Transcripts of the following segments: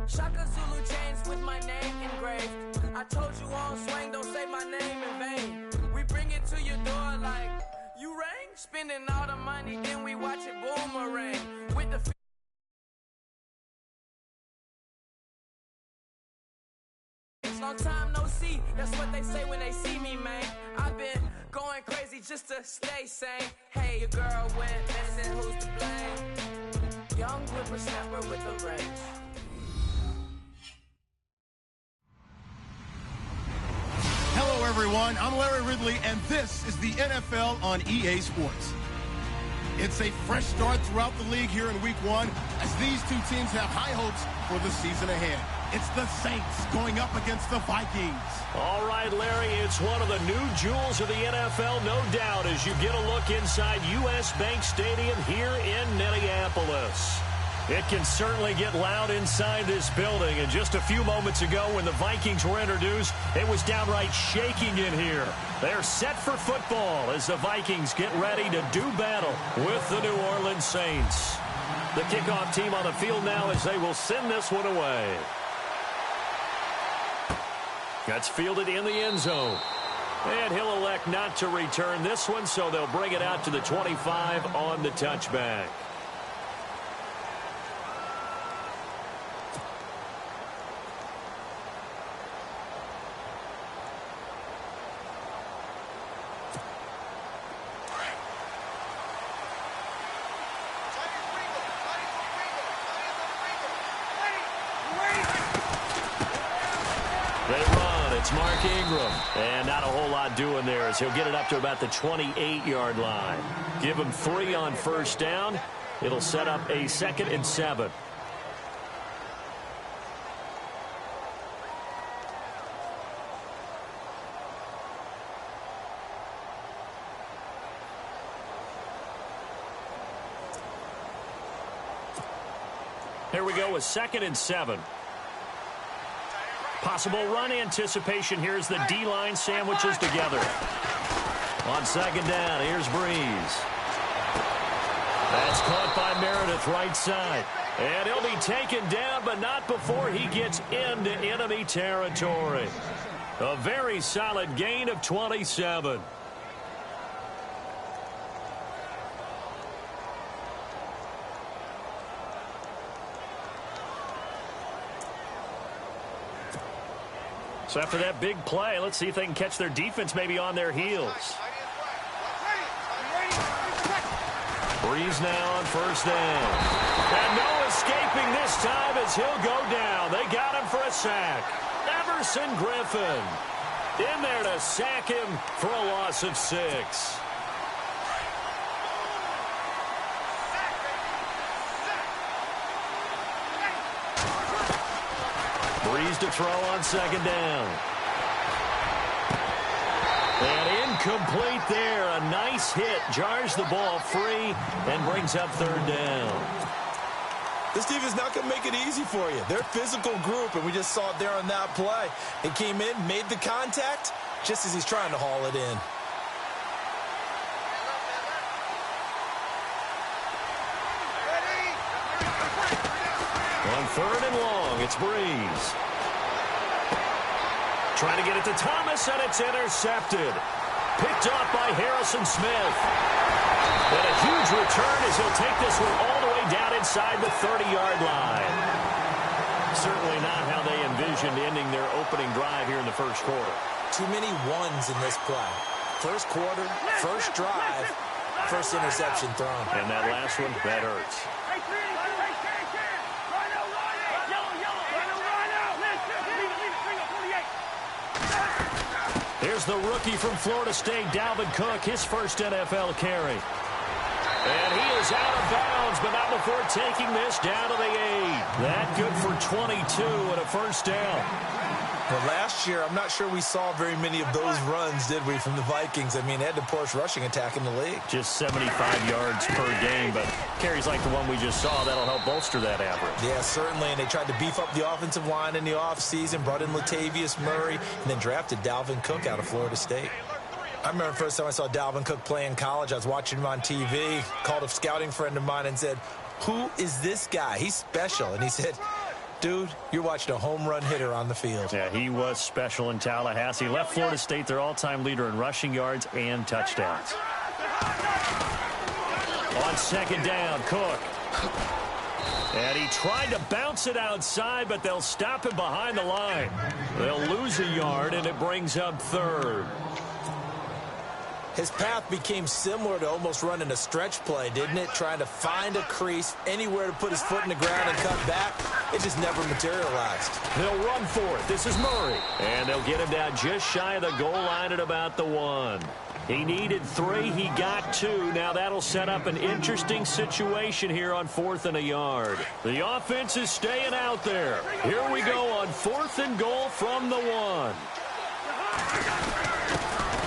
Shaka Zulu chains with my name engraved. I told you on swing, don't say my name in vain. We bring it to your door like, you rang? Spending all the money, then we watch it boomerang. With the long time no see, that's what they say when they see me, man. I've been going crazy just to stay sane. Hey, your girl went missing, who's to blame? Young whippersnapper with the range. Hello, everyone. I'm Larry Ridley, and this is the NFL on EA Sports. It's a fresh start throughout the league here in Week 1 as these two teams have high hopes for the season ahead. It's the Saints going up against the Vikings. All right, Larry, it's one of the new jewels of the NFL, no doubt, as you get a look inside U.S. Bank Stadium here in Minneapolis. It can certainly get loud inside this building, and just a few moments ago when the Vikings were introduced, it was downright shaking in here. They're set for football as the Vikings get ready to do battle with the New Orleans Saints. The kickoff team on the field now as they will send this one away. That's fielded in the end zone. And he'll elect not to return this one, so they'll bring it out to the 25 on the touchback. And not a whole lot doing there as he'll get it up to about the 28-yard line. Give him 3 on first down. It'll set up a 2nd and 7. Here we go with 2nd and 7. Possible run anticipation here as the D-line sandwiches together. On 2nd down, here's Breeze. That's caught by Meredith right side. And he'll be taken down, but not before he gets into enemy territory. A very solid gain of 27. So after that big play, let's see if they can catch their defense maybe on their heels. Breeze now on first down. And no escaping this time as he'll go down. They got him for a sack. Everson Griffin in there to sack him for a loss of 6. Breeze to throw on 2nd down. And incomplete there. A nice hit. Jars the ball free and brings up 3rd down. This team is not going to make it easy for you. They're a physical group, and we just saw it there on that play. It came in, made the contact, just as he's trying to haul it in. On 3rd and long, it's Breeze. Trying to get it to Thomas, and it's intercepted. Picked off by Harrison Smith. And a huge return as he'll take this one all the way down inside the 30-yard line. Certainly not how they envisioned ending their opening drive here in the first quarter. Too many ones in this play. First quarter, first drive, first interception thrown. And that last one, that hurts. Here's the rookie from Florida State, Dalvin Cook, his first NFL carry. And he is out of bounds, but not before taking this down to the 8. That good for 22 and a first down. Well, last year, I'm not sure we saw very many of those runs, did we, from the Vikings? I mean, they had the poorest rushing attack in the league. Just 75 yards per game, but carries like the one we just saw, that'll help bolster that average. Yeah, certainly, and they tried to beef up the offensive line in the offseason, brought in Latavius Murray, and then drafted Dalvin Cook out of Florida State. I remember the first time I saw Dalvin Cook play in college, I was watching him on TV, called a scouting friend of mine and said, "Who is this guy? He's special." And he said, Dude, you're watching a home run hitter on the field. Yeah, he was special in Tallahassee. Left Florida State their all-time leader in rushing yards and touchdowns. On second down, Cook. And he tried to bounce it outside, but they'll stop him behind the line. They'll lose a yard, and it brings up third. His path became similar to almost running a stretch play, didn't it? Trying to find a crease, anywhere to put his foot in the ground and cut back. It just never materialized. They'll run for it. This is Murray. And they'll get him down just shy of the goal line at about the 1. He needed 3. He got 2. Now that'll set up an interesting situation here on 4th and a yard. The offense is staying out there. Here we go on 4th and goal from the 1.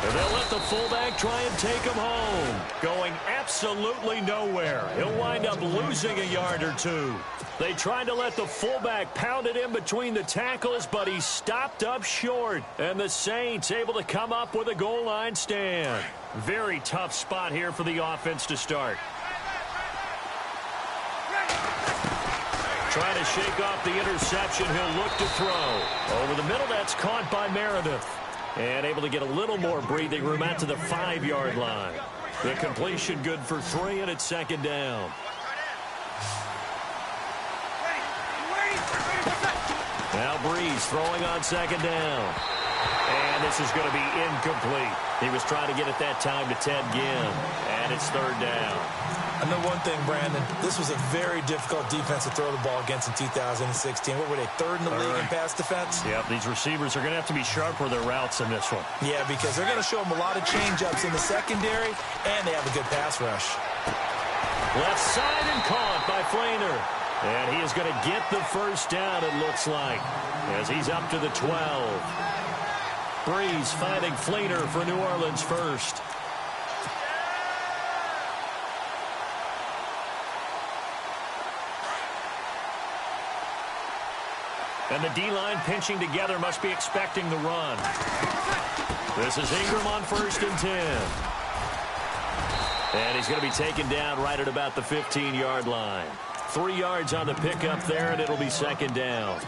And they'll let the fullback try and take him home. Going absolutely nowhere. He'll wind up losing a yard or 2. They tried to let the fullback pound it in between the tackles, but he stopped up short. And the Saints able to come up with a goal line stand. Very tough spot here for the offense to start. Trying to shake off the interception. He'll look to throw. Over the middle, that's caught by Meredith. And able to get a little more breathing room out to the 5-yard line. The completion good for 3, and it's second down. Now Breeze throwing on second down. And this is going to be incomplete. He was trying to get it that time to Ted Ginn. And it's third down. I know one thing, Brandon. This was a very difficult defense to throw the ball against in 2016. What were they, 3rd in the league in pass defense? Yep, these receivers are going to have to be sharp with their routes in this one. Yeah, because they're going to show them a lot of change-ups in the secondary, and they have a good pass rush. Left side and caught by Flainer. And he is going to get the first down, it looks like, as he's up to the 12. Breeze finding Flainer for New Orleans first. And the D-line pinching together, must be expecting the run. This is Ingram on 1st and 10. And he's going to be taken down right at about the 15-yard line. 3 yards on the pickup there, and it'll be second down.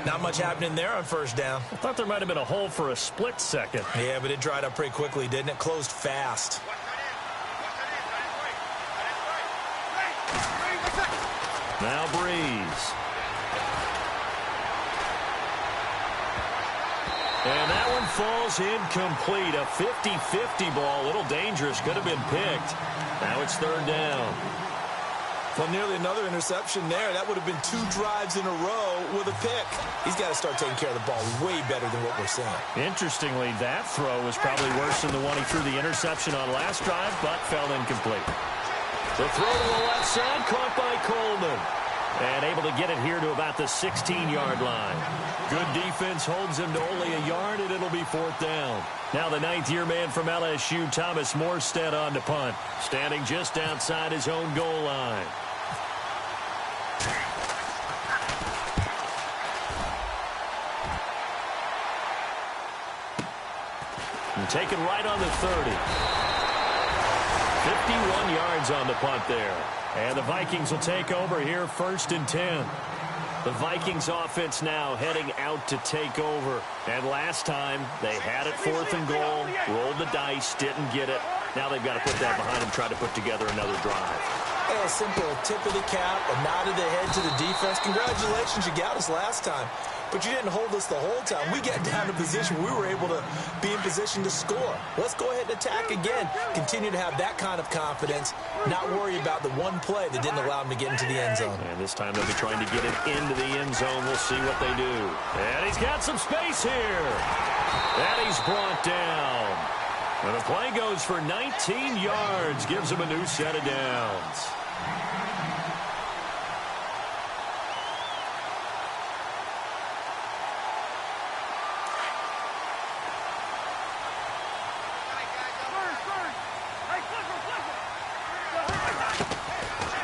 Not much happening there on 1st down. I thought there might have been a hole for a split second. Yeah, but it dried up pretty quickly, didn't it? Closed fast. Now Breeze. And that one falls incomplete. A 50-50 ball. A little dangerous. Could have been picked. Now it's third down. Well, nearly another interception there. That would have been 2 drives in a row with a pick. He's got to start taking care of the ball way better than what we're seeing. Interestingly, that throw was probably worse than the one he threw the interception on last drive, but fell incomplete. The throw to the left side, caught by Coleman. And able to get it here to about the 16-yard line. Good defense holds him to only a yard, and it'll be 4th down. Now the 9th-year man from LSU, Thomas Morstead, on to punt. Standing just outside his own goal line. And taken right on the 30. 51 yards on the punt there. And the Vikings will take over here 1st and 10. The Vikings offense now heading out to take over. And last time they had it 4th and goal, rolled the dice, didn't get it. Now they've got to put that behind them, try to put together another drive. A simple tip of the cap, a nod of the head to the defense. Congratulations, you got us last time. But you didn't hold us the whole time. We got down to position. We were able to be in position to score. Let's go ahead and attack again. Continue to have that kind of confidence. Not worry about the one play that didn't allow them to get into the end zone. And this time they'll be trying to get it into the end zone. We'll see what they do. And he's got some space here. And he's brought down. And the play goes for 19 yards. Gives him a new set of downs.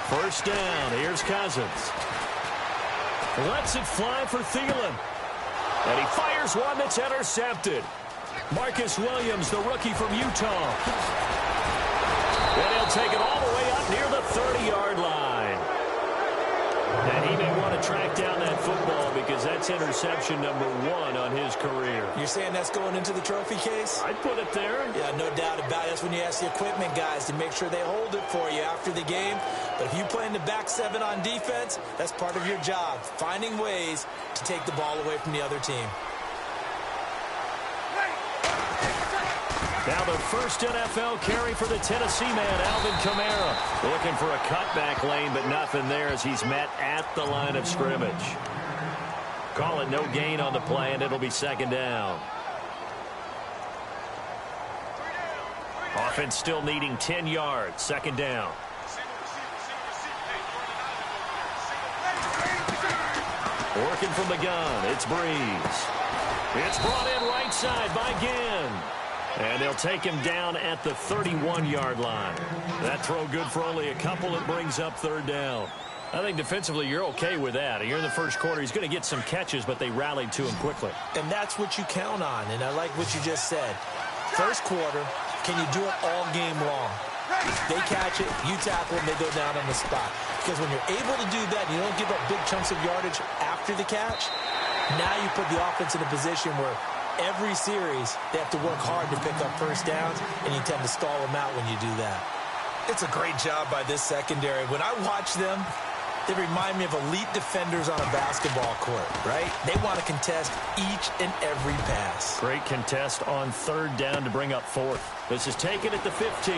First down. Here's Cousins. Lets it fly for Thielen. And he fires one that's intercepted. Marcus Williams, the rookie from Utah. And he'll take it all the way up near the 30-yard line. And he may want to track track down that football because that's interception number 1 on his career. You're saying that's going into the trophy case? I'd put it there. Yeah, no doubt about it. That's when you ask the equipment guys to make sure they hold it for you after the game. But if you play in the back 7 on defense, that's part of your job, finding ways to take the ball away from the other team. Now the first NFL carry for the Tennessee man, Alvin Kamara. Looking for a cutback lane, but nothing there as he's met at the line of scrimmage. Call it no gain on the play, and it'll be second down. Offense still needing 10 yards. Second down. Working from the gun, it's Breeze. It's brought in right side by Ginn. And they'll take him down at the 31-yard line. That throw good for only a couple. It brings up third down. I think defensively you're okay with that. You're in the first quarter. He's going to get some catches, but they rallied to him quickly. And that's what you count on, and I like what you just said. First quarter, can you do it all game long? They catch it, you tackle them, they go down on the spot. Because when you're able to do that and you don't give up big chunks of yardage after the catch, now you put the offense in a position where every series, they have to work hard to pick up first downs, and you tend to stall them out when you do that. It's a great job by this secondary. When I watch them, they remind me of elite defenders on a basketball court, right? They want to contest each and every pass. Great contest on third down to bring up fourth. This is taken at the 15.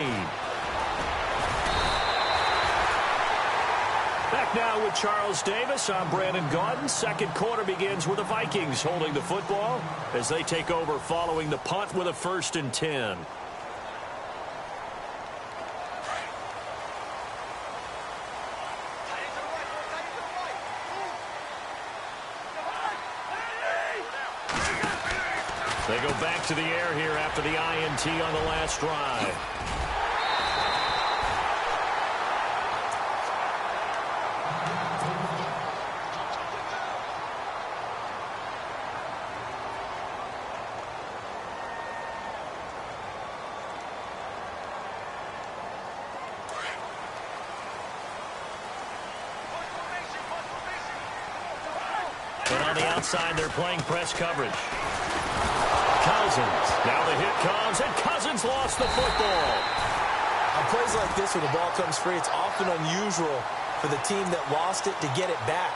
Back now with Charles Davis. I'm Brandon Gaudin. Second quarter begins with the Vikings holding the football as they take over following the punt with a 1st and 10. They go back to the air here after the INT on the last drive. And on the outside, they're playing press coverage. Cousins. Now the hit comes, and Cousins lost the football. On plays like this, when the ball comes free, it's often unusual for the team that lost it to get it back.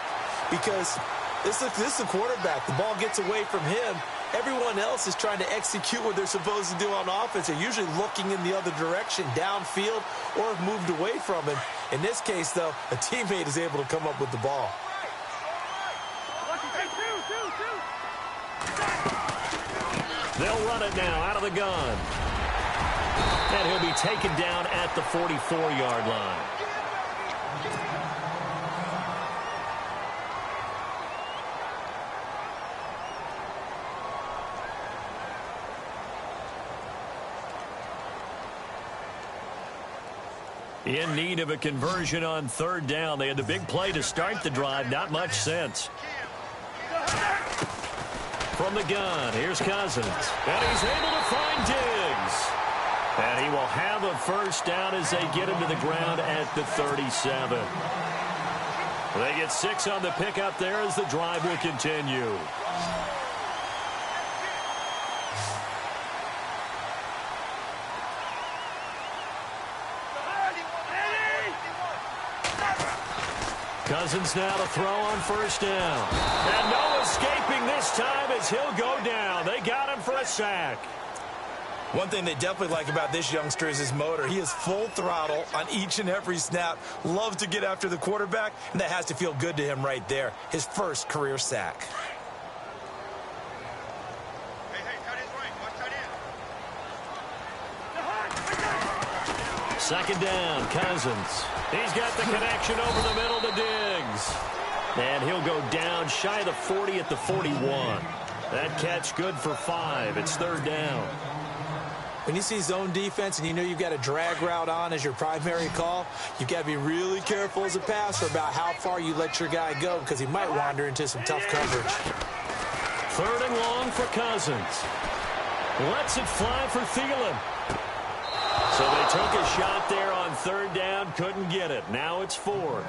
Because this is the quarterback. The ball gets away from him. Everyone else is trying to execute what they're supposed to do on offense. They're usually looking in the other direction, downfield, or have moved away from him. In this case, though, a teammate is able to come up with the ball. They'll run it now out of the gun. And he'll be taken down at the 44-yard line. In need of a conversion on third down. They had the big play to start the drive. Not much sense. From the gun, here's Cousins. And he's able to find Diggs. And he will have a first down as they get him to the ground at the 37. They get 6 on the pickup there as the drive will continue. Cousins now to throw on first down. And no escaping this time as he'll go down. They got him for a sack. One thing they definitely like about this youngster is his motor. He is full throttle on each and every snap. Loves to get after the quarterback, and that has to feel good to him right there. His first career sack. Second down, Cousins. He's got the connection over the middle to Diggs. And he'll go down shy of the 40 at the 41. That catch good for 5. It's third down. When you see zone defense and you know you've got a drag route on as your primary call, you've got to be really careful as a passer about how far you let your guy go because he might wander into some tough coverage. Third and long for Cousins. Lets it fly for Thielen. So they took a shot there on third down, couldn't get it. Now it's fourth.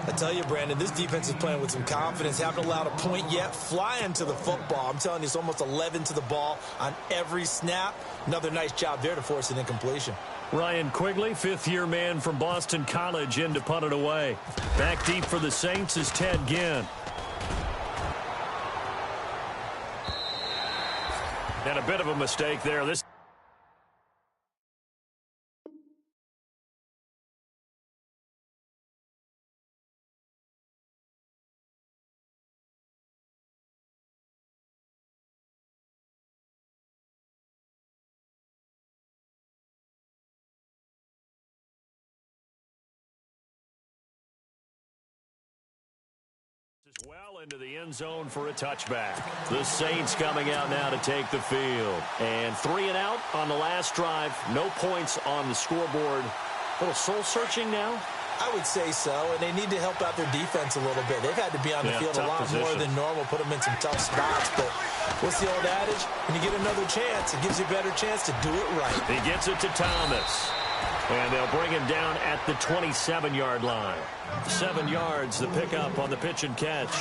I tell you, Brandon, this defense is playing with some confidence. Haven't allowed a point yet. Flying to the football. I'm telling you, it's almost 11 to the ball on every snap. Another nice job there to force an incompletion. Ryan Quigley, fifth-year man from Boston College, in to punt it away. Back deep for the Saints is Ted Ginn. And a bit of a mistake there. This well into the end zone for a touchback. The Saints coming out now to take the field. And 3 and out on the last drive. No points on the scoreboard. A little soul-searching now? I would say so, and they need to help out their defense a little bit. They've had to be on the field a lot more than normal, put them in some tough spots. But what's the old adage? When you get another chance, it gives you a better chance to do it right. He gets it to Thomas. And they'll bring him down at the 27-yard line. 7 yards, the pickup on the pitch and catch.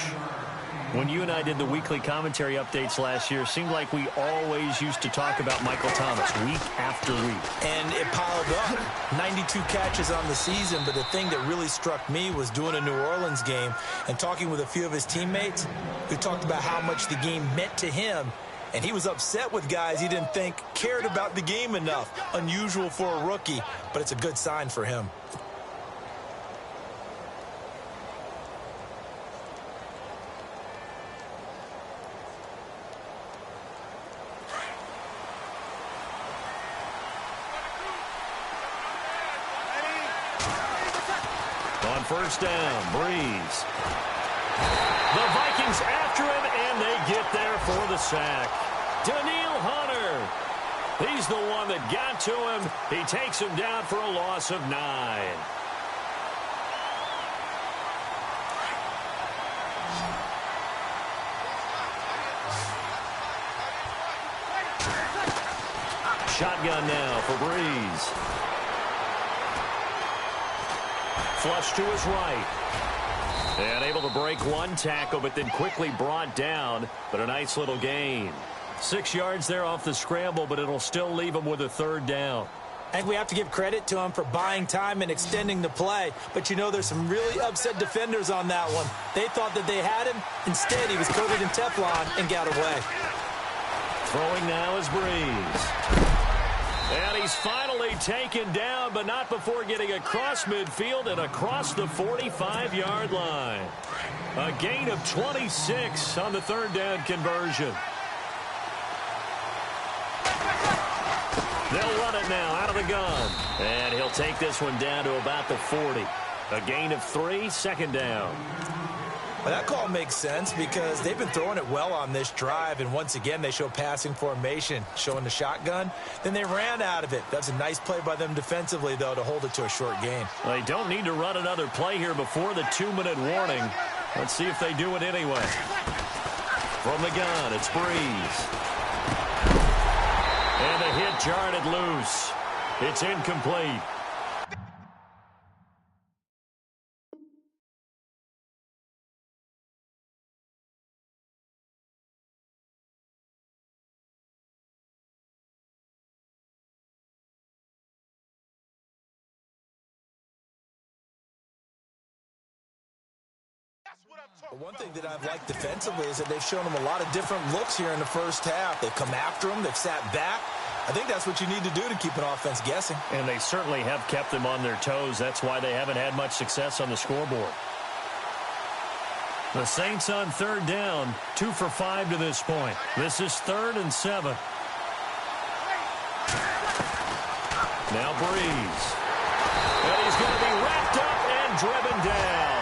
When you and I did the weekly commentary updates last year, it seemed like we always used to talk about Michael Thomas week after week. And it piled up. 92 catches on the season, but the thing that really struck me was doing a New Orleans game and talking with a few of his teammates who talked about how much the game meant to him. And he was upset with guys he didn't think cared about the game enough. Unusual for a rookie, but it's a good sign for him. On first down, Breeze. The Vikings after him, and they get there for the sack. Daniil Hunter. He's the one that got to him. He takes him down for a loss of 9. Shotgun now for Breeze. Flush to his right. And able to break one tackle, but then quickly brought down. But a nice little gain. 6 yards there off the scramble, but it'll still leave him with a third down. I think we have to give credit to him for buying time and extending the play. But, you know, there's some really upset defenders on that one. They thought that they had him. Instead, he was coated in Teflon and got away. Throwing now is Breeze. And he's finally taken down, but not before getting across midfield and across the 45-yard line. A gain of 26 on the third down conversion. They'll run it now out of the gun. And he'll take this one down to about the 40. A gain of 3, second down. Well, that call makes sense because they've been throwing it well on this drive, and once again they show passing formation, showing the shotgun. Then they ran out of it. That's a nice play by them defensively, though, to hold it to a short gain. They don't need to run another play here before the 2-minute warning. Let's see if they do it anyway. From the gun, it's Breeze. And the hit jarred it loose. It's incomplete. One thing that I've liked defensively is that they've shown them a lot of different looks here in the first half. They've come after them. They've sat back. I think that's what you need to do to keep an offense guessing. And they certainly have kept them on their toes. That's why they haven't had much success on the scoreboard. The Saints on third down, 2 for 5 to this point. This is 3rd and 7. Now Breeze. And he's going to be wrapped up and driven down.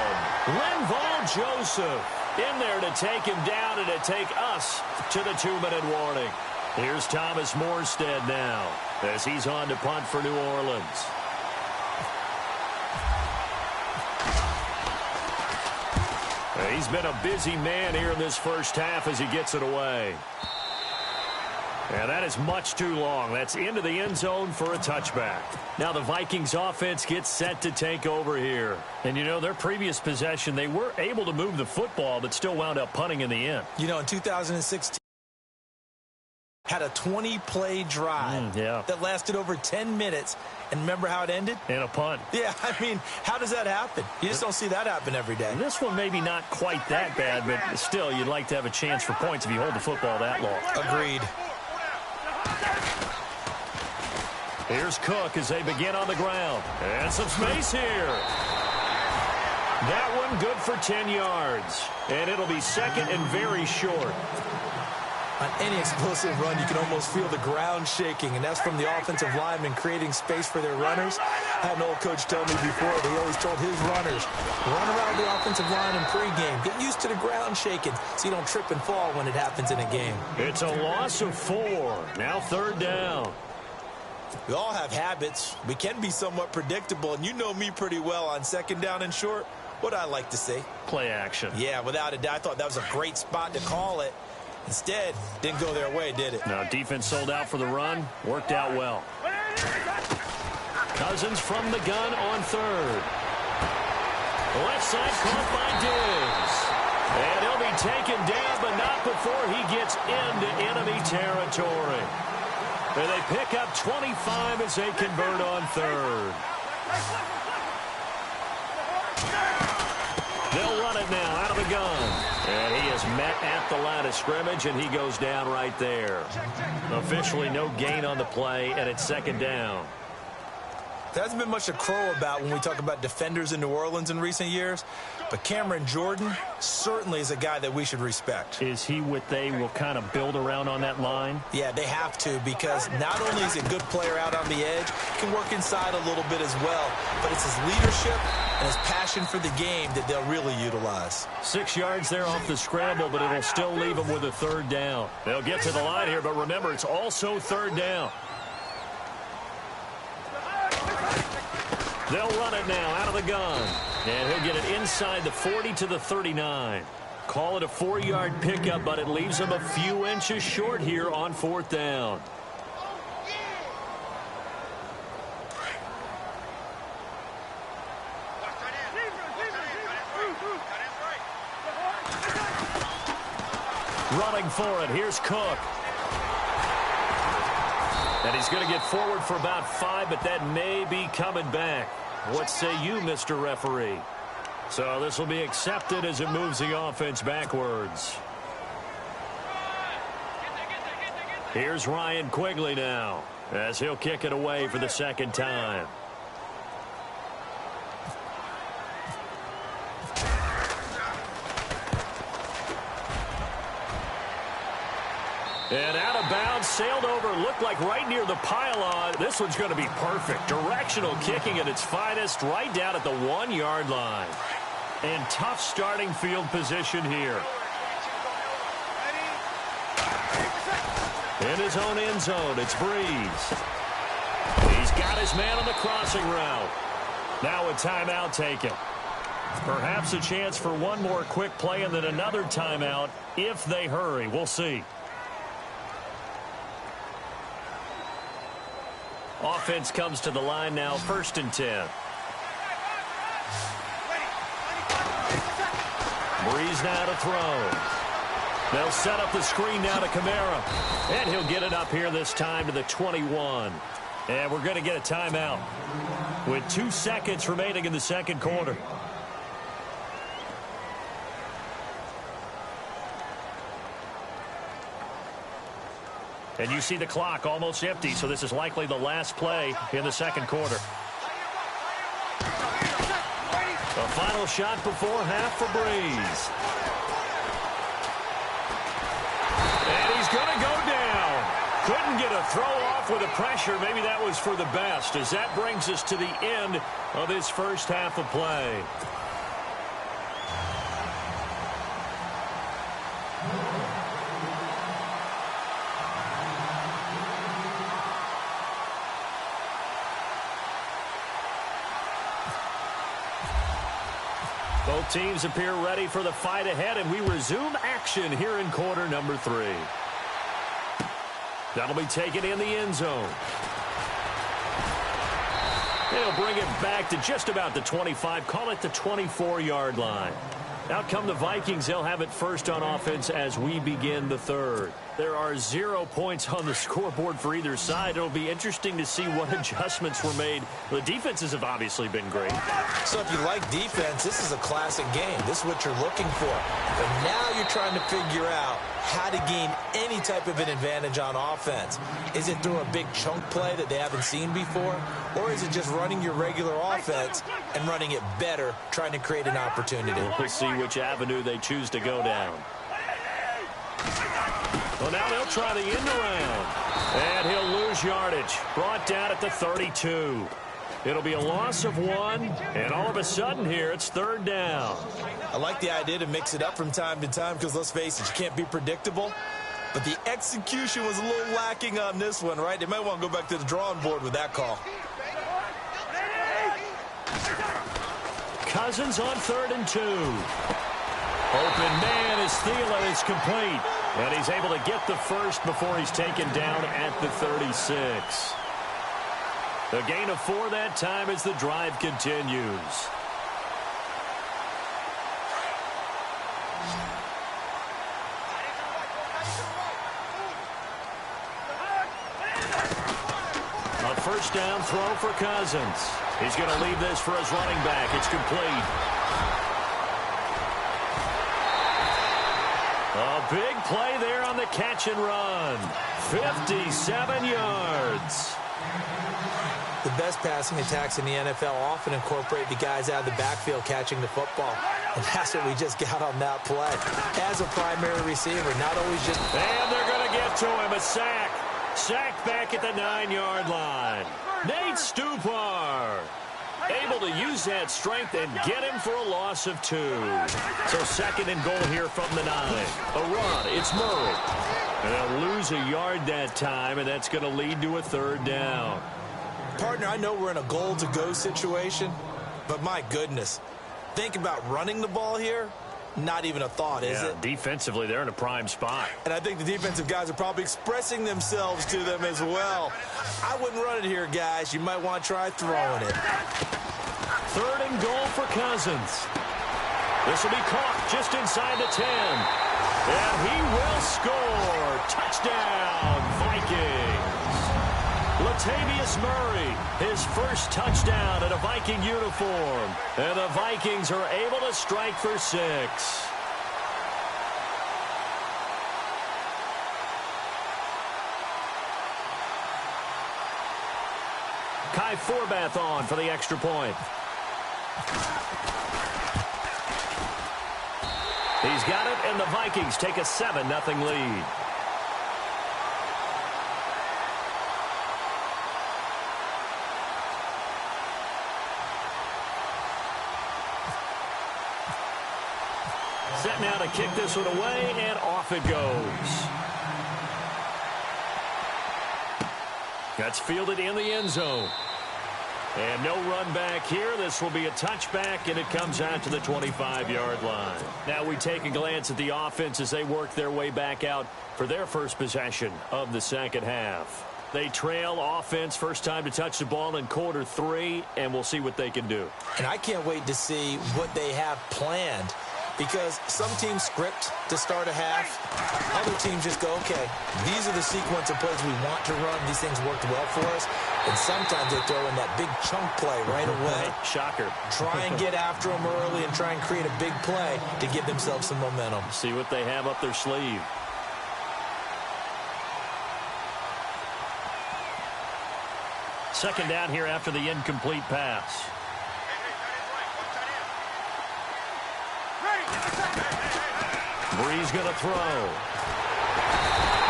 Linval Joseph in there to take him down and to take us to the 2-minute warning. Here's Thomas Morstead now as he's on to punt for New Orleans. He's been a busy man here in this first half as he gets it away. And that is much too long. That's into the end zone for a touchback. Now the Vikings offense gets set to take over here. And, you know, their previous possession, they were able to move the football, but still wound up punting in the end. You know, in 2016, had a 20-play drive that lasted over 10 minutes. And remember how it ended? In a punt. Yeah, I mean, how does that happen? You just don't see that happen every day. And this one maybe not quite that bad, but still, you'd like to have a chance for points if you hold the football that long. Agreed. Here's Cook as they begin on the ground. And some space here. That one good for 10 yards. And it'll be second and very short. On any explosive run, you can almost feel the ground shaking, and that's from the offensive linemen creating space for their runners. I had an old coach tell me before, but he always told his runners, run around the offensive line in pregame. Get used to the ground shaking so you don't trip and fall when it happens in a game. It's a loss of 4. Now third down. We all have habits. We can be somewhat predictable, and you know me pretty well on second down and short. What I like to say? Play action. Yeah, without a doubt. I thought that was a great spot to call it. Instead, didn't go their way, did it? No, defense sold out for the run. Worked out well. Cousins from the gun on third. Left side caught by Diggs. And he'll be taken down, but not before he gets into enemy territory. And they pick up 25 as they convert on third. They'll run it now out of the gun. And he is met at the line of scrimmage, and he goes down right there. Officially no gain on the play, and it's second down. There hasn't been much to crow about when we talk about defenders in New Orleans in recent years, but Cameron Jordan certainly is a guy that we should respect. Is he what they will kind of build around on that line? Yeah, they have to, because not only is he a good player out on the edge, he can work inside a little bit as well, but it's his leadership and his passion for the game that they'll really utilize. 6 yards there off the scramble, but it'll still leave them with a third down. They'll get to the line here, but remember, it's also third down. They'll run it now out of the gun. And he'll get it inside the 40 to the 39. Call it a 4-yard pickup, but it leaves him a few inches short here on fourth down. Running for it, here's Cook. And he's going to get forward for about 5, but that may be coming back. What say you, Mr. Referee? So this will be accepted as it moves the offense backwards. Here's Ryan Quigley now, as he'll kick it away for the second time. And out of bounds, sailed over, looked like right near the pylon. This one's going to be perfect. Directional kicking at its finest, right down at the 1-yard line. And tough starting field position here. In his own end zone, it's Breeze. He's got his man on the crossing route. Now a timeout taken. Perhaps a chance for one more quick play and then another timeout if they hurry. We'll see. Offense comes to the line now, 1st and 10. Breeze now to throw. They'll set up the screen now to Kamara. And he'll get it up here this time to the 21. And we're going to get a timeout with 2 seconds remaining in the second quarter. And you see the clock almost empty, so this is likely the last play in the second quarter. A final shot before half for Breeze. And he's going to go down. Couldn't get a throw off with the pressure. Maybe that was for the best, as that brings us to the end of this first half of play. Both teams appear ready for the fight ahead, and we resume action here in quarter number 3. That'll be taken in the end zone. They'll bring it back to just about the 25. Call it the 24-yard line. Out come the Vikings. They'll have it first on offense as we begin the third. There are 0 points on the scoreboard for either side. It'll be interesting to see what adjustments were made. The defenses have obviously been great. So if you like defense, this is a classic game. This is what you're looking for. But now you're trying to figure out how to gain any type of an advantage on offense. Is it through a big chunk play that they haven't seen before? Or is it just running your regular offense and running it better, trying to create an opportunity? We'll see which avenue they choose to go down. Well, now they'll try the end around. And he'll lose yardage. Brought down at the 32. It'll be a loss of 1. And all of a sudden here, it's third down. I like the idea to mix it up from time to time because, let's face it, you can't be predictable. But the execution was a little lacking on this one, right? They might want to go back to the drawing board with that call. Cousins on 3rd and 2. Open man is Thielen. It's complete. And he's able to get the first before he's taken down at the 36. A gain of 4 that time as the drive continues. A first down throw for Cousins. He's going to leave this for his running back. It's complete. A big play there on the catch and run. 57 yards. The best passing attacks in the NFL often incorporate the guys out of the backfield catching the football. And that's what we just got on that play. As a primary receiver, not always just... And they're going to get to him. A sack. Sacked back at the 9-yard line. Nate Stupar able to use that strength and get him for a loss of 2. So 2nd and goal here from the 9. A run. It's Murray. And they'll lose a yard that time, and that's going to lead to a 3rd down. Partner, I know we're in a goal-to-go situation, but my goodness, think about running the ball here. Not even a thought, is it? Defensively, they're in a prime spot. And I think the defensive guys are probably expressing themselves to them as well. I wouldn't run it here, guys. You might want to try throwing it. 3rd and goal for Cousins. This will be caught just inside the 10. And he will score. Touchdown, Vikings. Latavius Murray, his first touchdown in a Viking uniform. And the Vikings are able to strike for 6. Kai Forbath on for the extra point. He's got it, and the Vikings take a 7-0 lead. Set now to kick this one away, and off it goes. That's fielded in the end zone. And no run back here. This will be a touchback, and it comes out to the 25-yard line. Now we take a glance at the offense as they work their way back out for their first possession of the second half. They trail offense, first time to touch the ball in quarter 3, and we'll see what they can do. And I can't wait to see what they have planned, because some teams script to start a half. Other teams just go, okay, these are the sequence of plays we want to run. These things worked well for us. And sometimes they throw in that big chunk play right away. Shocker. Try and get after them early and try and create a big play to give themselves some momentum. See what they have up their sleeve. Second down here after the incomplete pass. Breeze going to throw.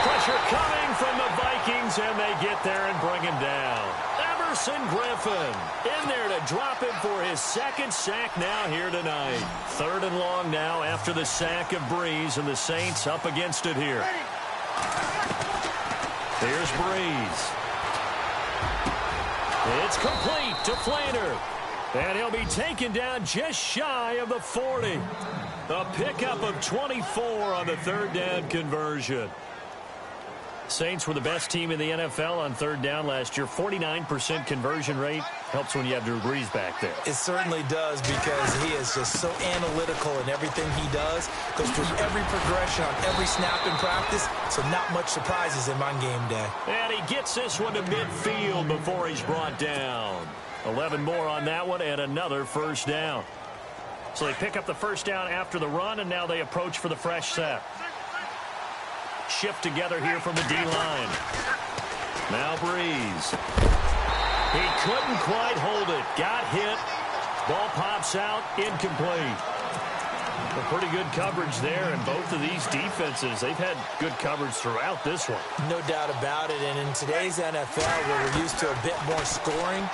Pressure coming from the Vikings, and they get there and bring him down. Everson Griffin in there to drop him for his 2nd sack now here tonight. 3rd and long now after the sack of Breeze, and the Saints up against it here. Here's Breeze. It's complete to Flaner. And he'll be taken down just shy of the 40. A pickup of 24 on the 3rd down conversion. Saints were the best team in the NFL on third down last year. 49% conversion rate. Helps when you have Drew Brees back there. It certainly does, because he is just so analytical in everything he does. Goes through every progression on every snap in practice, so not much surprises him on game day. And he gets this one to midfield before he's brought down. 11 more on that one and another first down. So they pick up the first down after the run, and now they approach for the fresh set. Shift together here from the D-line. Now Brees. He couldn't quite hold it. Got hit. Ball pops out. Incomplete. A pretty good coverage there, and both of these defenses, they've had good coverage throughout this one. No doubt about it, and in today's NFL, where we're used to a bit more scoring,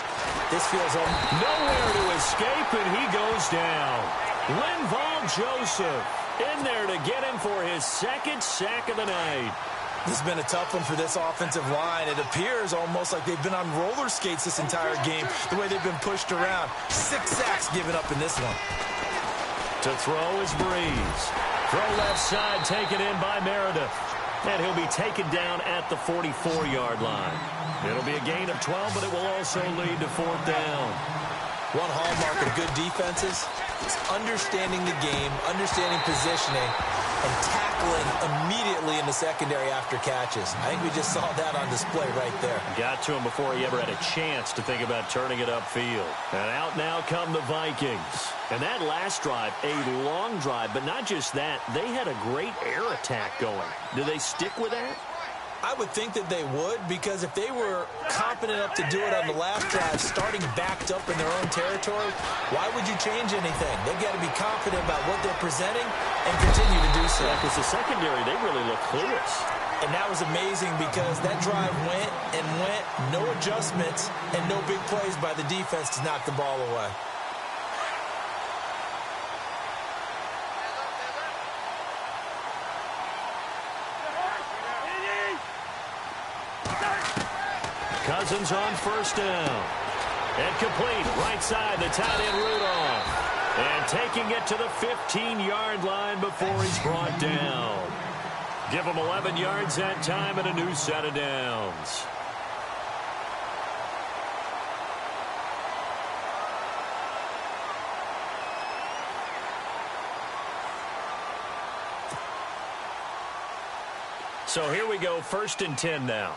this feels nowhere to escape, and he goes down. Linval Joseph in there to get him for his second sack of the night. This has been a tough one for this offensive line. It appears almost like they've been on roller skates this entire game, the way they've been pushed around. 6 sacks given up in this one. To throw is Brees. Throw left side, taken in by Meredith. And he'll be taken down at the 44-yard line. It'll be a gain of 12, but it will also lead to 4th down. One hallmark of good defenses is understanding the game, understanding positioning, and tackling immediately in the secondary after catches. I think we just saw that on display right there. Got to him before he ever had a chance to think about turning it upfield. And out now come the Vikings. And that last drive, a long drive, but not just that, they had a great air attack going. Do they stick with that? I would think that they would, because if they were confident enough to do it on the last drive, starting backed up in their own territory, why would you change anything? They've got to be confident about what they're presenting and continue to do so. Yeah, because the secondary, they really look clueless. And that was amazing, because that drive went and went, no adjustments, and no big plays by the defense to knock the ball away. Cousins on first down. And complete. Right side, the tight end Rudolph. And taking it to the 15-yard line before he's brought down. Give him 11 yards that time and a new set of downs. So here we go, 1st and 10 now.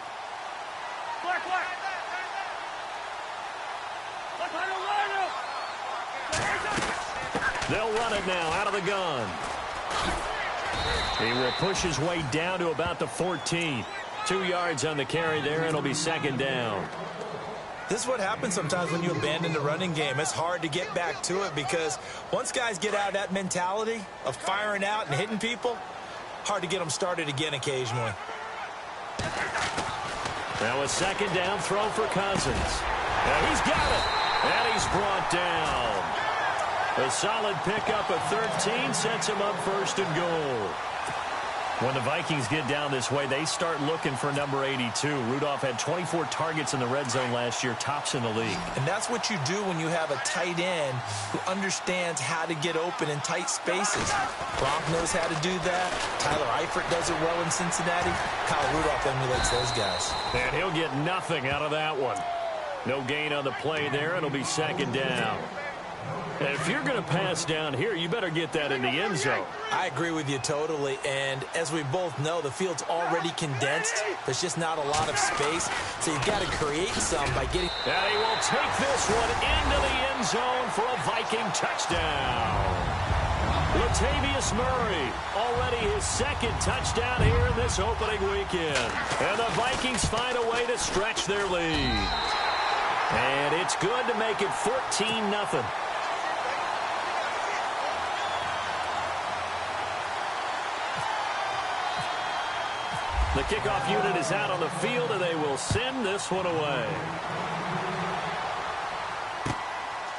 They'll run it now out of the gun. He will push his way down to about the 14. 2 yards on the carry there, and it'll be 2nd down. This is what happens sometimes when you abandon the running game. It's hard to get back to it, because once guys get out of that mentality of firing out and hitting people, hard to get them started again occasionally. Now a 2nd down throw for Cousins. And he's got it. And he's brought down. A solid pickup of 13 sets him up 1st and goal. When the Vikings get down this way, they start looking for number 82. Rudolph had 24 targets in the red zone last year, tops in the league. And that's what you do when you have a tight end who understands how to get open in tight spaces. Gronk knows how to do that. Tyler Eifert does it well in Cincinnati. Kyle Rudolph emulates those guys. And he'll get nothing out of that one. No gain on the play there. It'll be 2nd down. And if you're going to pass down here, you better get that in the end zone. I agree with you totally. And as we both know, the field's already condensed. There's just not a lot of space. So you've got to create some by getting... And he will take this one into the end zone for a Viking touchdown. Latavius Murray, already his 2nd touchdown here in this opening weekend. And the Vikings find a way to stretch their lead. And it's good to make it 14-0. The kickoff unit is out on the field, and they will send this one away.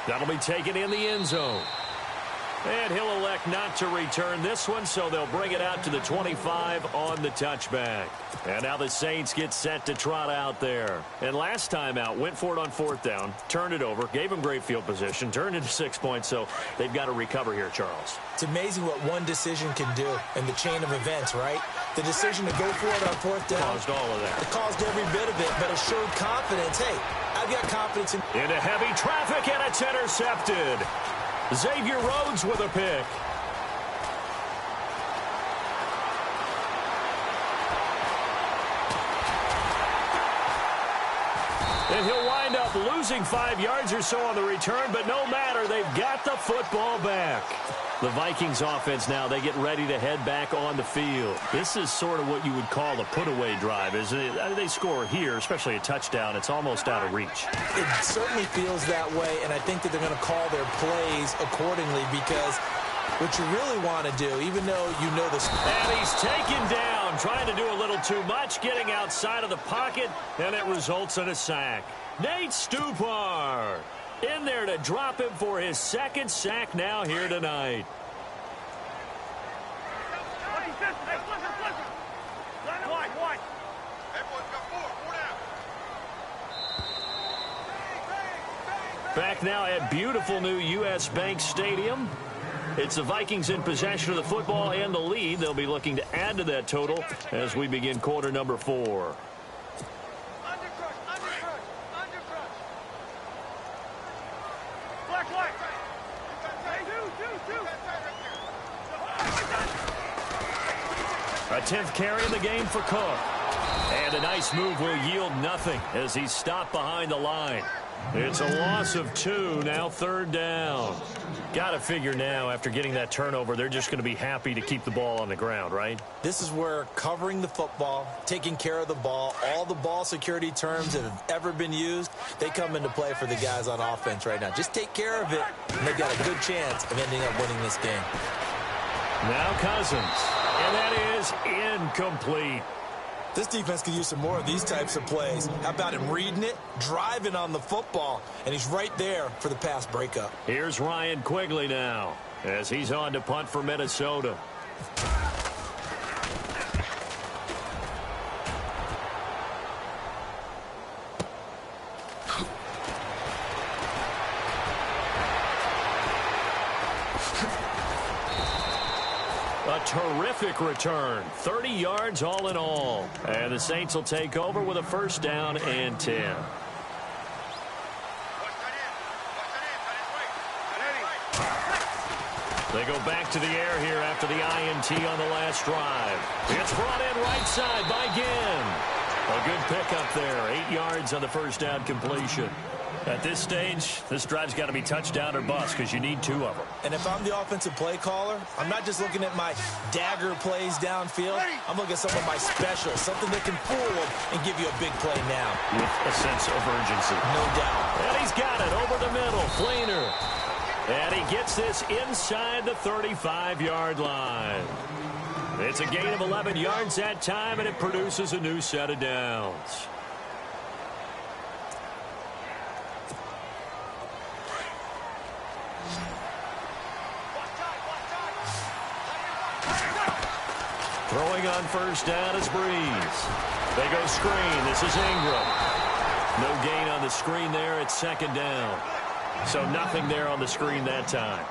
That'll be taken in the end zone. And he'll elect not to return this one, so they'll bring it out to the 25 on the touchback. And now the Saints get set to trot out there. And last time out, went for it on 4th down, turned it over, gave them great field position, turned into 6 points, so they've got to recover here, Charles. It's amazing what one decision can do in the chain of events, right? The decision to go for it on 4th down. Caused all of that. It caused every bit of it, but it showed confidence. Hey, I've got confidence in... Into heavy traffic, and it's intercepted. Xavier Rhodes with a pick. And he'll wind up losing 5 yards or so on the return, but no matter, they've got the football back. The Vikings offense now, they get ready to head back on the field. This is sort of what you would call a put-away drive. They score here, especially a touchdown. It's almost out of reach. It certainly feels that way, and I think that they're going to call their plays accordingly because what you really want to do, even though you know this... And he's taken down, trying to do a little too much, getting outside of the pocket, and it results in a sack. Nate Stupar in there to drop him for his 2nd sack now here tonight. Back now at beautiful new U.S. Bank Stadium. It's the Vikings in possession of the football and the lead. They'll be looking to add to that total as we begin quarter number 4. A 10th carry in the game for Cook. And a nice move will yield nothing as he's stopped behind the line. It's a loss of 2, now 3rd down. Got to figure now, after getting that turnover, they're just going to be happy to keep the ball on the ground, right? This is where covering the football, taking care of the ball, all the ball security terms that have ever been used, they come into play for the guys on offense right now. Just take care of it, and they've got a good chance of ending up winning this game. Now Cousins, and that is incomplete. This defense could use some more of these types of plays. How about him reading it, driving on the football, and he's right there for the pass breakup. Here's Ryan Quigley now as he's on to punt for Minnesota. A terrific return. 30 yards all in all. And the Saints will take over with a 1st down and 10. They go back to the air here after the INT on the last drive. It's brought in right side by Ginn. A good pickup there. 8 yards on the 1st down completion. At this stage, this drive's got to be touchdown or bust because you need 2 of them. And if I'm the offensive play caller, I'm not just looking at my dagger plays downfield. I'm looking at some of my specials, something that can fool them and give you a big play now. With a sense of urgency. No doubt. And he's got it over the middle. Fleener. And he gets this inside the 35-yard line. It's a gain of 11 yards that time, and it produces a new set of downs. Throwing on 1st down is Breeze. They go screen. This is Ingram. No gain on the screen there. It's 2nd down. So nothing there on the screen that time.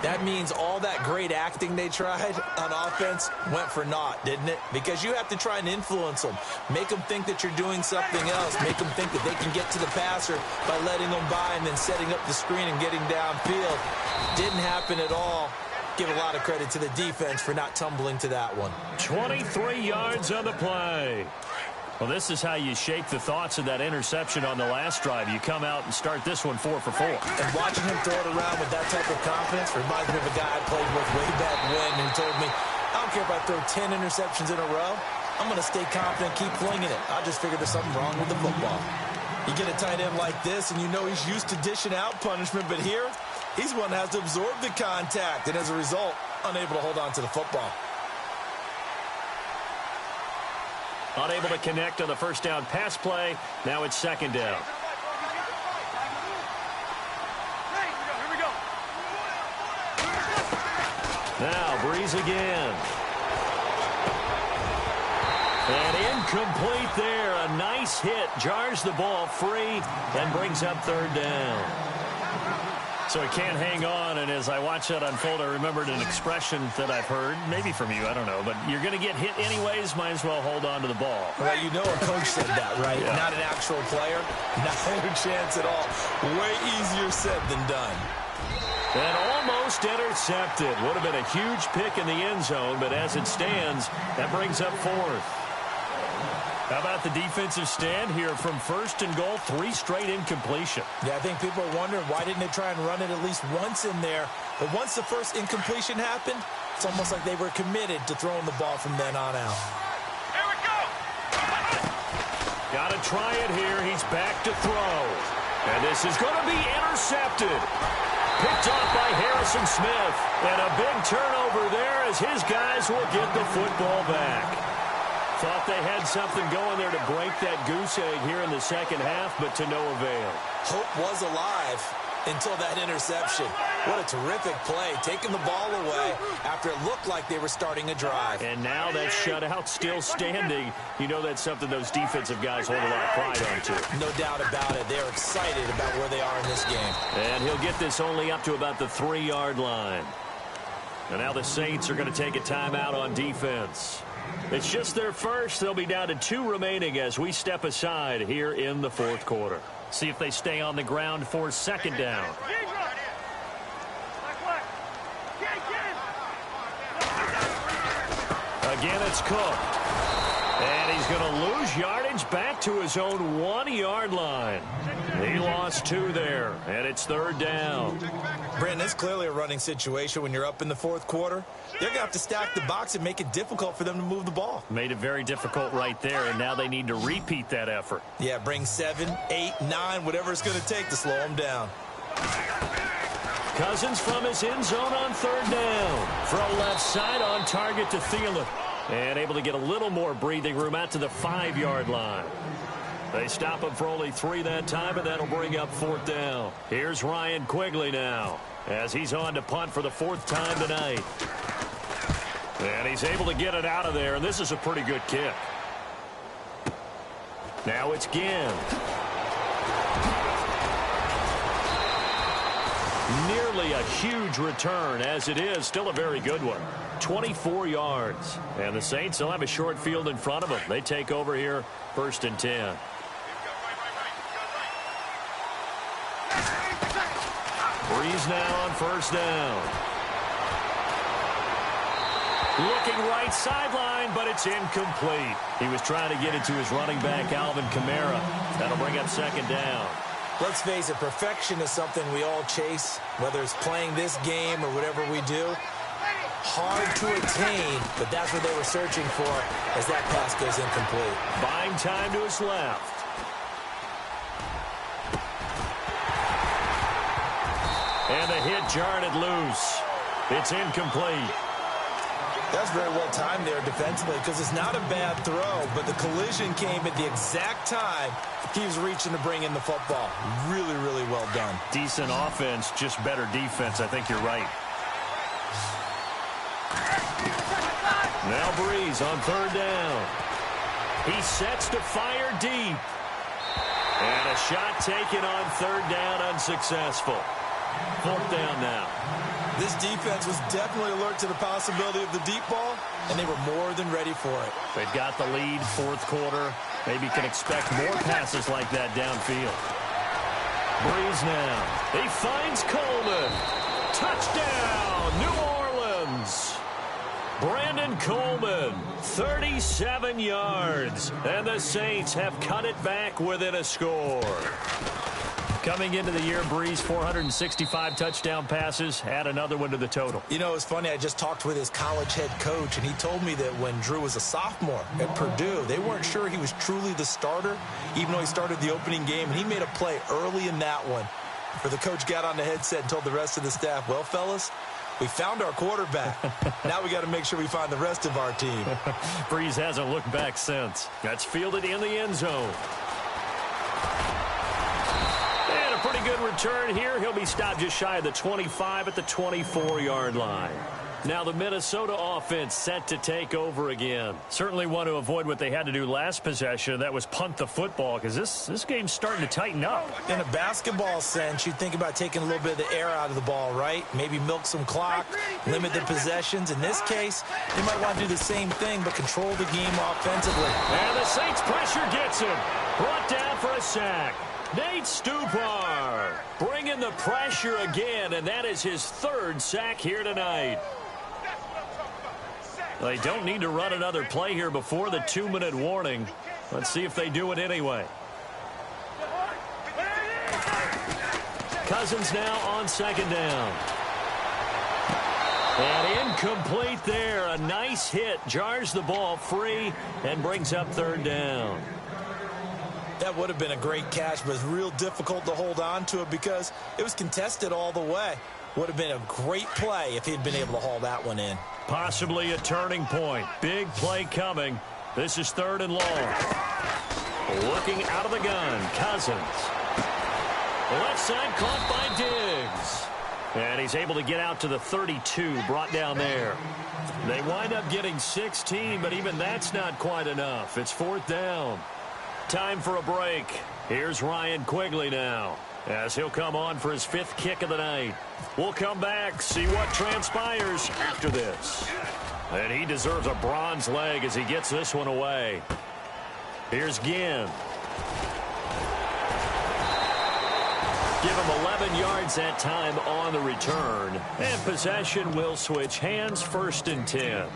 That means all that great acting they tried on offense went for naught, didn't it? Because you have to try and influence them. Make them think that you're doing something else. Make them think that they can get to the passer by letting them by and then setting up the screen and getting downfield. Didn't happen at all. Give a lot of credit to the defense for not tumbling to that one. 23 yards on the play. Well, this is how you shake the thoughts of that interception on the last drive. You come out and start this one 4 for 4. And watching him throw it around with that type of confidence reminds me of a guy I played with way back when who told me, I don't care if I throw 10 interceptions in a row. I'm going to stay confident, keep flinging it. I just figured there's something wrong with the football. You get a tight end like this, and you know he's used to dishing out punishment, but here, he's one that has to absorb the contact, and as a result, unable to hold on to the football. Unable to connect on the 1st down pass play. Now it's 2nd down. Now Breeze again. And incomplete there. A nice hit. Jars the ball free and brings up third down. So he can't hang on, and as I watch that unfold, I remembered an expression that I've heard, maybe from you, I don't know, but you're going to get hit anyways, might as well hold on to the ball. Well, you know a coach said that, right? Yeah. Not an actual player. Not a chance at all. Way easier said than done. And almost intercepted. Would have been a huge pick in the end zone, but as it stands, that brings up fourth. How about the defensive stand here from first and goal, 3 straight incompletion. Yeah, I think people are wondering why didn't they try and run it at least once in there. But once the first incompletion happened, it's almost like they were committed to throwing the ball from then on out. Here we go. Got to try it here. He's back to throw. And this is going to be intercepted. Picked off by Harrison Smith. And a big turnover there as his guys will get the football back. Thought they had something going there to break that goose egg here in the second half, but to no avail. Hope was alive until that interception. What a terrific play, taking the ball away after it looked like they were starting a drive. And now that shutout still standing. You know that's something those defensive guys hold a lot of pride onto. No doubt about it. They're excited about where they are in this game. And he'll get this only up to about the 3-yard line. And now the Saints are going to take a timeout on defense. It's just their first. They'll be down to 2 remaining as we step aside here in the fourth quarter. See if they stay on the ground for second down. Again, it's Cook. And he's going to lose yardage back to his own 1-yard line. He lost 2 there, and it's third down. Brandon, it's clearly a running situation when you're up in the fourth quarter. They're going to have to stack the box and make it difficult for them to move the ball. Made it very difficult right there, and now they need to repeat that effort. Yeah, bring 7, 8, 9, whatever it's going to take to slow them down. Cousins from his end zone on third down. Throw left side on target to Thielen. And able to get a little more breathing room out to the 5-yard line. They stop him for only 3 that time, and that'll bring up fourth down. Here's Ryan Quigley now as he's on to punt for the 4th time tonight. And he's able to get it out of there, and this is a pretty good kick. Now it's Ginn. Nearly a huge return, as it is still a very good one. 24 yards. And the Saints will have a short field in front of them. They take over here, 1st and 10. Breeze now on 1st down. Looking right sideline, but it's incomplete. He was trying to get it to his running back, Alvin Kamara. That'll bring up 2nd down. Let's face it, perfection is something we all chase, whether it's playing this game or whatever we do. Hard to attain, but that's what they were searching for as that pass goes incomplete. Buying time to his left. And the hit jarred it loose. It's incomplete. That's very well timed there defensively because it's not a bad throw, but the collision came at the exact time he was reaching to bring in the football. Really, really well done. Decent offense, just better defense. I think you're right. Now Breeze on 3rd down. He sets to fire deep. And a shot taken on 3rd down, unsuccessful. 4th down now. This defense was definitely alert to the possibility of the deep ball, and they were more than ready for it. They've got the lead, 4th quarter. Maybe can expect more passes like that downfield. Breeze now. He finds Coleman. Touchdown, New Orleans. Brandon Coleman, 37 yards. And the Saints have cut it back within a score. Coming into the year, Breeze, 465 touchdown passes. Add another one to the total. You know, it's funny. I just talked with his college head coach, and he told me that when Drew was a sophomore at Purdue, they weren't sure he was truly the starter, even though he started the opening game. And he made a play early in that one where the coach got on the headset and told the rest of the staff, well, fellas, we found our quarterback. Now we got to make sure we find the rest of our team. Breeze hasn't looked back since. That's fielded in the end zone. And a pretty good return here. He'll be stopped just shy of the 25 at the 24-yard line. Now the Minnesota offense set to take over again. Certainly want to avoid what they had to do last possession. That was punt the football, because this game's starting to tighten up. In a basketball sense, you think about taking a little bit of the air out of the ball, right? Maybe milk some clock, limit the possessions. In this case, you might want to do the same thing, but control the game offensively. And the Saints pressure gets him. Brought down for a sack. Nate Stupar bringing the pressure again, and that is his third sack here tonight. They don't need to run another play here before the 2-minute warning. Let's see if they do it anyway. Cousins now on second down. And incomplete there. A nice hit. Jars the ball free and brings up third down. That would have been a great catch, but it's real difficult to hold on to it because it was contested all the way. Would have been a great play if he'd been able to haul that one in. Possibly a turning point. Big play coming. This is third and long. Looking out of the gun, Cousins. Left side caught by Diggs. And he's able to get out to the 32, brought down there. They wind up getting 16, but even that's not quite enough. It's fourth down. Time for a break. Here's Ryan Quigley now, as he'll come on for his fifth kick of the night. We'll come back, see what transpires after this. And he deserves a bronze leg as he gets this one away. Here's Ginn. Give him 11 yards that time on the return. And possession will switch hands, first and 10.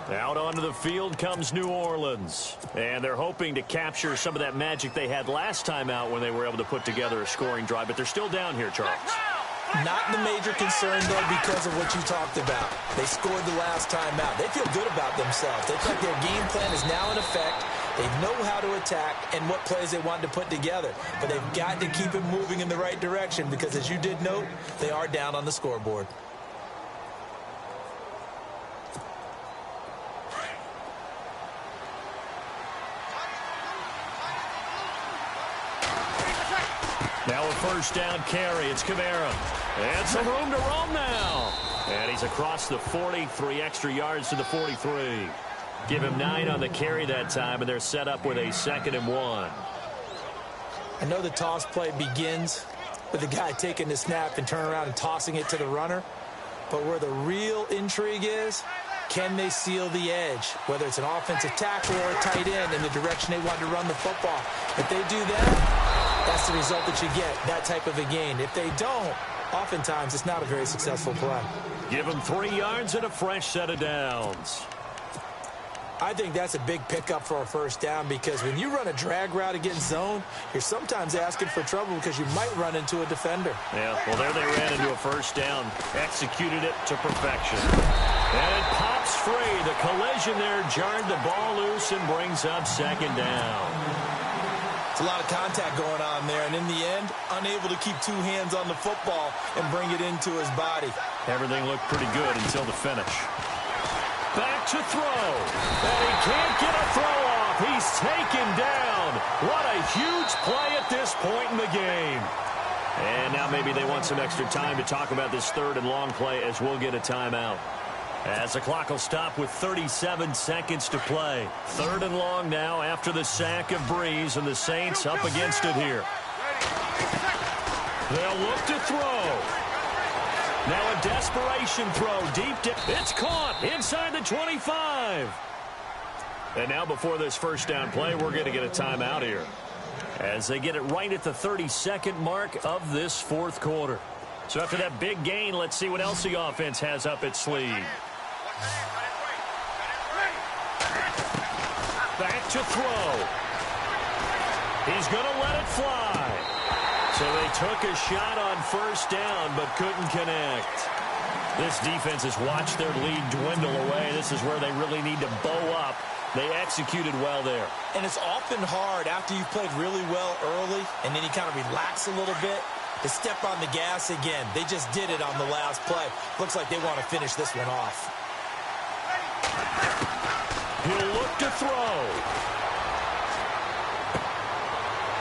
Out onto the field comes New Orleans. And they're hoping to capture some of that magic they had last time out when they were able to put together a scoring drive. But they're still down here, Charles. Not the major concern, though, because of what you talked about. They scored the last time out. They feel good about themselves. They think their game plan is now in effect. They know how to attack and what plays they want to put together. But they've got to keep it moving in the right direction because, as you did note, they are down on the scoreboard. Now a first down carry. It's Kamara. And some room to roam now. And he's across the 40, 3 extra yards to the 43. Give him 9 on the carry that time, and they're set up with a 2nd and 1. I know the toss play begins with the guy taking the snap and turning around and tossing it to the runner. But where the real intrigue is, can they seal the edge? Whether it's an offensive tackle or a tight end in the direction they want to run the football. If they do that, that's the result that you get, that type of a gain. If they don't, oftentimes it's not a very successful play. Give them 3 yards and a fresh set of downs. I think that's a big pickup for a first down because when you run a drag route against zone, you're sometimes asking for trouble because you might run into a defender. Yeah, well, there they ran into a first down. Executed it to perfection. And it pops free. The collision there jarred the ball loose and brings up 2nd down. It's a lot of contact going on there, and in the end, unable to keep 2 hands on the football and bring it into his body. Everything looked pretty good until the finish. Back to throw. And he can't get a throw off. He's taken down. What a huge play at this point in the game. And now maybe they want some extra time to talk about this 3rd and long play as we'll get a timeout. As the clock will stop with 37 seconds to play. 3rd and long now after the sack of Breeze, and the Saints up against it here. They'll look to throw. Now a desperation throw deep. It's caught inside the 25. And now before this first down play, we're going to get a timeout here. As they get it right at the 32nd mark of this 4th quarter. So after that big gain, let's see what else the offense has up its sleeve. Back to throw. He's going to let it fly. So they took a shot on first down, but couldn't connect. This defense has watched their lead dwindle away. This is where they really need to bow up. They executed well there. And it's often hard after you've played really well early, and then you kind of relax a little bit, to step on the gas again. They just did it on the last play. Looks like they want to finish this one off. He'll look to throw.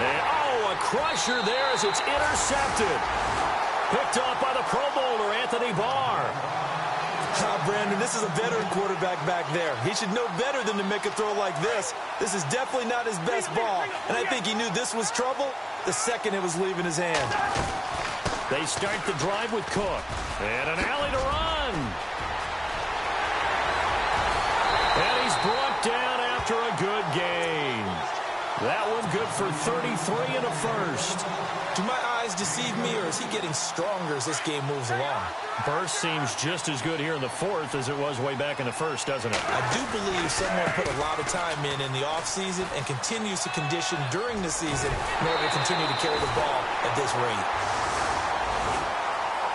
And, a crusher there as it's intercepted. Picked off by the Pro Bowler, Anthony Barr. Brandon, this is a veteran quarterback back there. He should know better than to make a throw like this. This is definitely not his best ball, and I think he knew this was trouble the second it was leaving his hand. They start the drive with Cook. And an alley to run. And he's brought down after a good gain. That one good for 33 and a first. Do my eyes deceive me, or is he getting stronger as this game moves along? Burst seems just as good here in the fourth as it was way back in the first, doesn't it? I do believe someone put a lot of time in the offseason and continues to condition during the season in order to continue to carry the ball at this rate.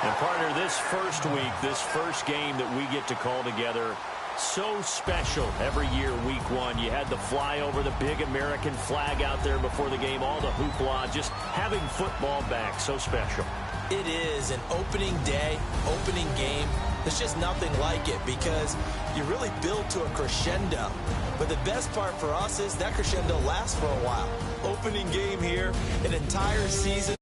And partner, this first week, this first game that we get to call together, so special every year, week one. You had the flyover, the big American flag out there before the game, all the hoopla, just having football back, so special. It is an opening day, opening game. There's just nothing like it because you really build to a crescendo. But the best part for us is that crescendo lasts for a while. Opening game here, an entire season.